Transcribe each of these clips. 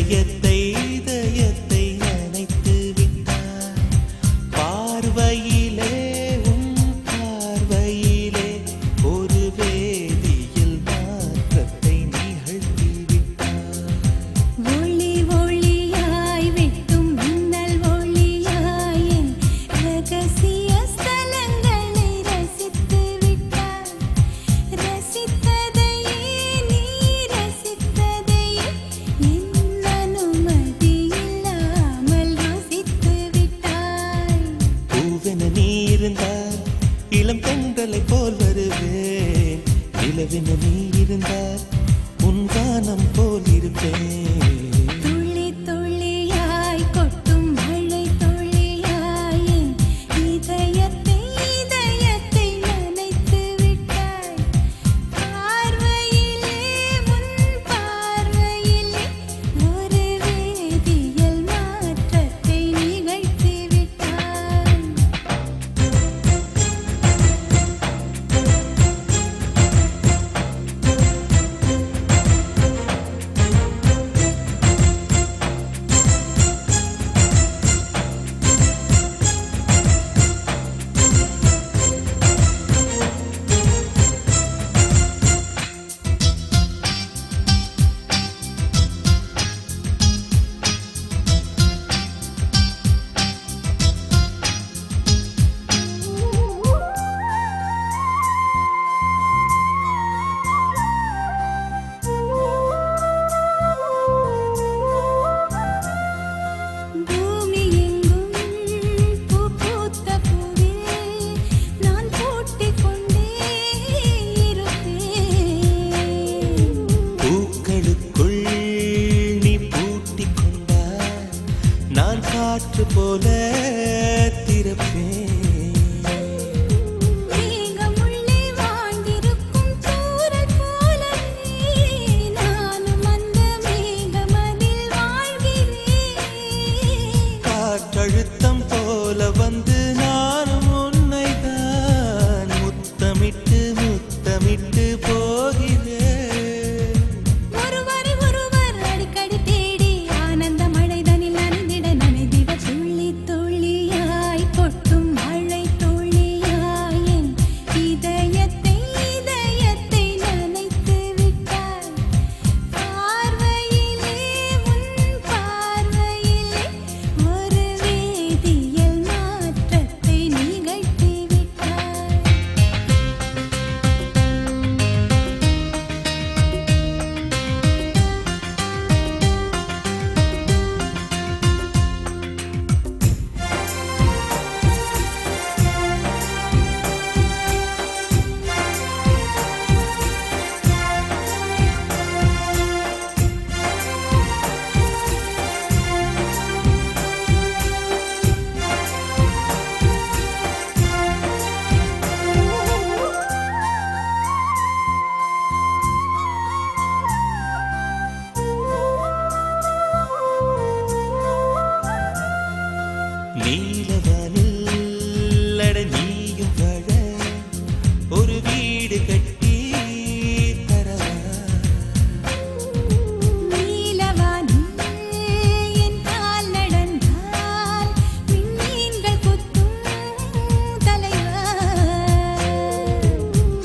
இதயத்தை இதயத்தை நினைத்து விட்டாய் பார்வையிலே உன் பார்வையிலே ஒரு வேதியில் மாற்றத்தை நிகழ்த்தி விட்டாய் ஒளி ஒளியாய் வெட்டும் மின்னல் ஒளியாய் என் ரகசிய ஸ்தலங்களை ரசித்து விட்டாய் ரசித்ததையே நீ ரசித்ததையே என் அனுமதி இல்லாமல் ருசித்து விட்டாய் பூவென நீ இருந்தால் இளம் பெண்களை போல் வருவேன் நிலவென நீ இருந்தால் உன் கானம் போல் இருப்பேன் துளி துளியாய் கொட்டும் மழை துளியாய் என் இதயத்தை இதயத்தை நனைத்து விட்டாய் பார்வையிலே உன் பார்வையிலே ஒரு வேதியியல் மாற்றத்தை நிகழ்த்தி விட்டாய் பூமி எங்கும் பூ பூத்த பூவில் நான் பூட்டிக் கொண்டே இருப்பேன் பூக்களுக்குள் நீ பூட்டிக் கொண்டால் நான் காற்று போல திறப்பேன் மேகமுள்ளே வாழ்ந்திருக்கும் தூறல் போலவே நானும் அந்த மேகமதில் வாழ்கிறேன் காற்றழுத்தம் போல வந்து நானும் உன்னை தான் முத்தமிட்டு முத்தமிட்டு போகிறேன் ஒருவரை ஒருவர் அடிக்கடி தேடி ஆனந்த மழைதனில் நனைந்திட நனைந்திட துள்ளி துள்ளியாய் கொட்டும் மழை துள்ளியாய் என் இதயத்தை இதயத்தை நனைத்து விட்டாய் பார்வையிலே உன் பார்வையிலே ஒரு வேதியியல் மாற்றத்தை நிகழ்த்தி விட்டாய் நீலவானில் அட நீயும் வாழ ஒரு வீடு கட்டி தரவா நீலவானில் என் கால் நடந்தால் விண்மீன்கள் கொத்தும் தலைவா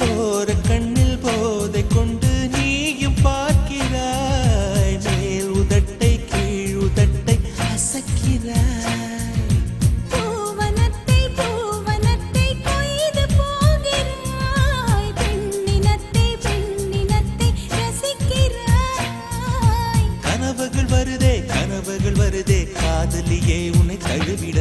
போற கண்ணில் போதை கொண்டு நீயும் பார்க்கிறாய் மேல் உதட்டை கீழ் உதட்டை அசக்கிறாய் பூவனத்தை பூவனத்தை கொய்து போகிறாய் பெண்ணினத்தை பெண்ணினத்தை ரசிக்கிறாய் கனவுகள் வருதே காதலியே உன்னை தழுவிட